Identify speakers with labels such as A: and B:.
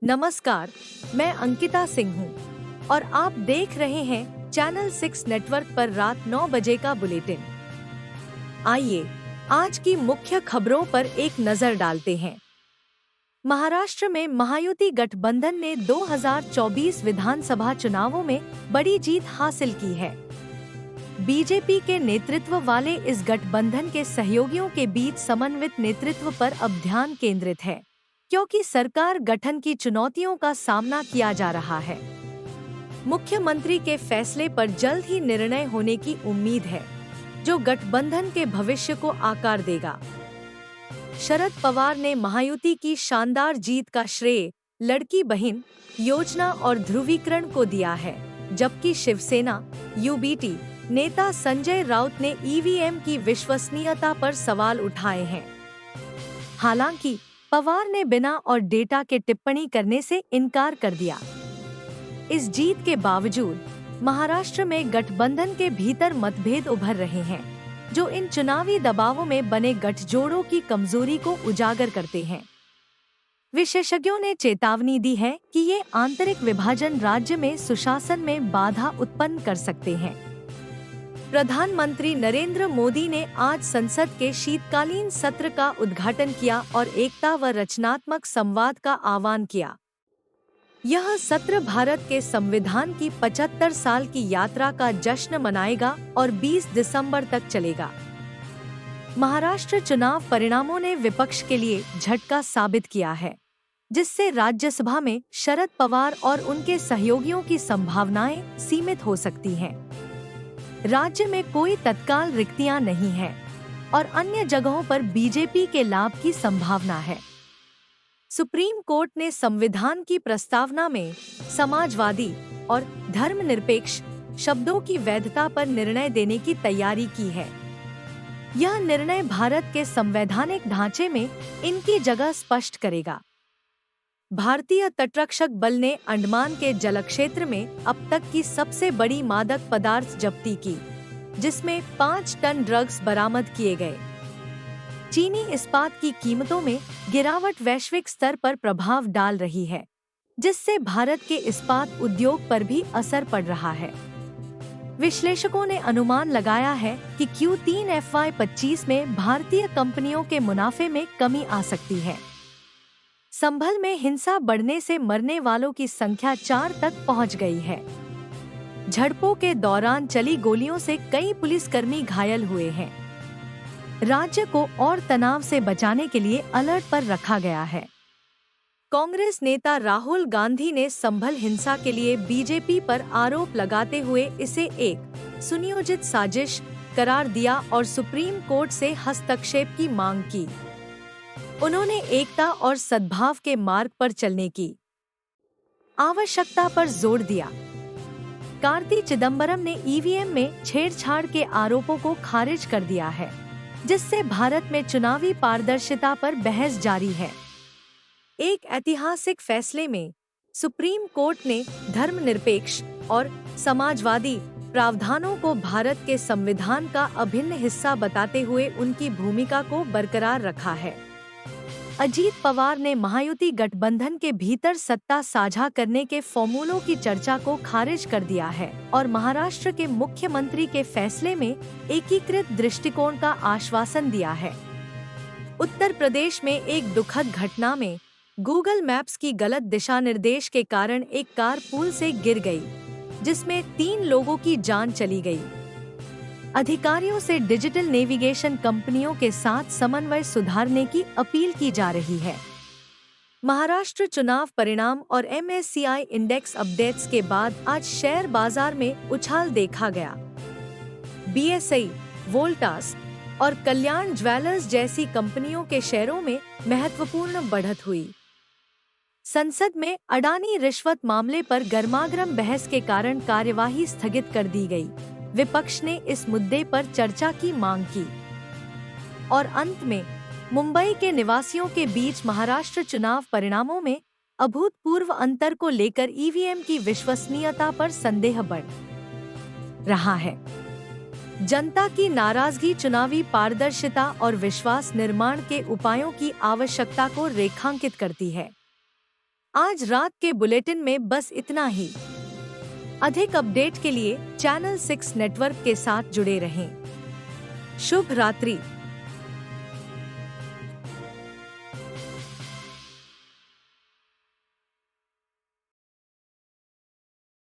A: नमस्कार, मैं अंकिता सिंह हूँ और आप देख रहे हैं चैनल 6 नेटवर्क पर रात 9 बजे का बुलेटिन। आइए, आज की मुख्य खबरों पर एक नजर डालते हैं। महाराष्ट्र में महायुति गठबंधन ने 2024 विधानसभा चुनावों में बड़ी जीत हासिल की है। बीजेपी के नेतृत्व वाले इस गठबंधन के सहयोगियों के बीच समन्वित नेतृत्व पर अब ध्यान केंद्रित है, क्योंकि सरकार गठन की चुनौतियों का सामना किया जा रहा है। मुख्यमंत्री के फैसले पर जल्द ही निर्णय होने की उम्मीद है, जो गठबंधन के भविष्य को आकार देगा। शरद पवार ने महायुति की शानदार जीत का श्रेय लड़की बहन योजना और ध्रुवीकरण को दिया है, जबकि शिवसेना यूबीटी नेता संजय राउत ने ईवीएम की विश्वसनीयता पर सवाल उठाए हैं। हालांकि पवार ने बिना और डेटा के टिप्पणी करने से इनकार कर दिया। इस जीत के बावजूद महाराष्ट्र में गठबंधन के भीतर मतभेद उभर रहे हैं, जो इन चुनावी दबावों में बने गठजोड़ों की कमजोरी को उजागर करते हैं। विशेषज्ञों ने चेतावनी दी है कि ये आंतरिक विभाजन राज्य में सुशासन में बाधा उत्पन्न कर सकते हैं। प्रधानमंत्री नरेंद्र मोदी ने आज संसद के शीतकालीन सत्र का उद्घाटन किया और एकता व रचनात्मक संवाद का आह्वान किया। यह सत्र भारत के संविधान की 75 साल की यात्रा का जश्न मनाएगा और 20 दिसंबर तक चलेगा। महाराष्ट्र चुनाव परिणामों ने विपक्ष के लिए झटका साबित किया है, जिससे राज्यसभा में शरद पवार और उनके सहयोगियों की संभावनाएं सीमित हो सकती हैं। राज्य में कोई तत्काल रिक्तियां नहीं हैं और अन्य जगहों पर बीजेपी के लाभ की संभावना है। सुप्रीम कोर्ट ने संविधान की प्रस्तावना में समाजवादी और धर्मनिरपेक्ष शब्दों की वैधता पर निर्णय देने की तैयारी की है। यह निर्णय भारत के संवैधानिक ढांचे में इनकी जगह स्पष्ट करेगा। भारतीय तटरक्षक बल ने अंडमान के जलक्षेत्र में अब तक की सबसे बड़ी मादक पदार्थ जब्ती की, जिसमें 5 टन ड्रग्स बरामद किए गए। चीनी इस्पात की कीमतों में गिरावट वैश्विक स्तर पर प्रभाव डाल रही है, जिससे भारत के इस्पात उद्योग पर भी असर पड़ रहा है। विश्लेषकों ने अनुमान लगाया है कि Q3 FY25 में भारतीय कंपनियों के मुनाफे में कमी आ सकती है। संभल में हिंसा बढ़ने से मरने वालों की संख्या 4 तक पहुंच गई है। झड़पों के दौरान चली गोलियों से कई पुलिसकर्मी घायल हुए हैं। राज्य को और तनाव से बचाने के लिए अलर्ट पर रखा गया है। कांग्रेस नेता राहुल गांधी ने संभल हिंसा के लिए बीजेपी पर आरोप लगाते हुए इसे एक सुनियोजित साजिश करार दिया और सुप्रीम कोर्ट से हस्तक्षेप की मांग की। उन्होंने एकता और सद्भाव के मार्ग पर चलने की आवश्यकता पर जोर दिया। कार्ति चिदंबरम ने ईवीएम में छेड़छाड़ के आरोपों को खारिज कर दिया है, जिससे भारत में चुनावी पारदर्शिता पर बहस जारी है। एक ऐतिहासिक फैसले में सुप्रीम कोर्ट ने धर्मनिरपेक्ष और समाजवादी प्रावधानों को भारत के संविधान का अभिन्न हिस्सा बताते हुए उनकी भूमिका को बरकरार रखा है। अजीत पवार ने महायुति गठबंधन के भीतर सत्ता साझा करने के फॉर्मूलों की चर्चा को खारिज कर दिया है और महाराष्ट्र के मुख्यमंत्री के फैसले में एकीकृत दृष्टिकोण का आश्वासन दिया है। उत्तर प्रदेश में एक दुखद घटना में गूगल मैप्स की गलत दिशा निर्देश के कारण एक कार पुल से गिर गई, जिसमें 3 लोगों की जान चली गई। अधिकारियों से डिजिटल नेविगेशन कंपनियों के साथ समन्वय सुधारने की अपील की जा रही है। महाराष्ट्र चुनाव परिणाम और MSCI इंडेक्स अपडेट्स के बाद आज शेयर बाजार में उछाल देखा गया। BSI, वोल्टास और कल्याण ज्वेलर्स जैसी कंपनियों के शेयरों में महत्वपूर्ण बढ़त हुई। संसद में अडानी रिश्वत मामले पर गर्मागर्म बहस के कारण कार्यवाही स्थगित कर दी गई। विपक्ष ने इस मुद्दे पर चर्चा की मांग की। और अंत में मुंबई के निवासियों के बीच महाराष्ट्र चुनाव परिणामों में अभूतपूर्व अंतर को लेकर ईवीएम की विश्वसनीयता पर संदेह बढ़ रहा है। जनता की नाराजगी चुनावी पारदर्शिता और विश्वास निर्माण के उपायों की आवश्यकता को रेखांकित करती है। आज रात के बुलेटिन में बस इतना ही। अधिक अपडेट के लिए चैनल 6 नेटवर्क के साथ जुड़े रहें। शुभ रात्रि।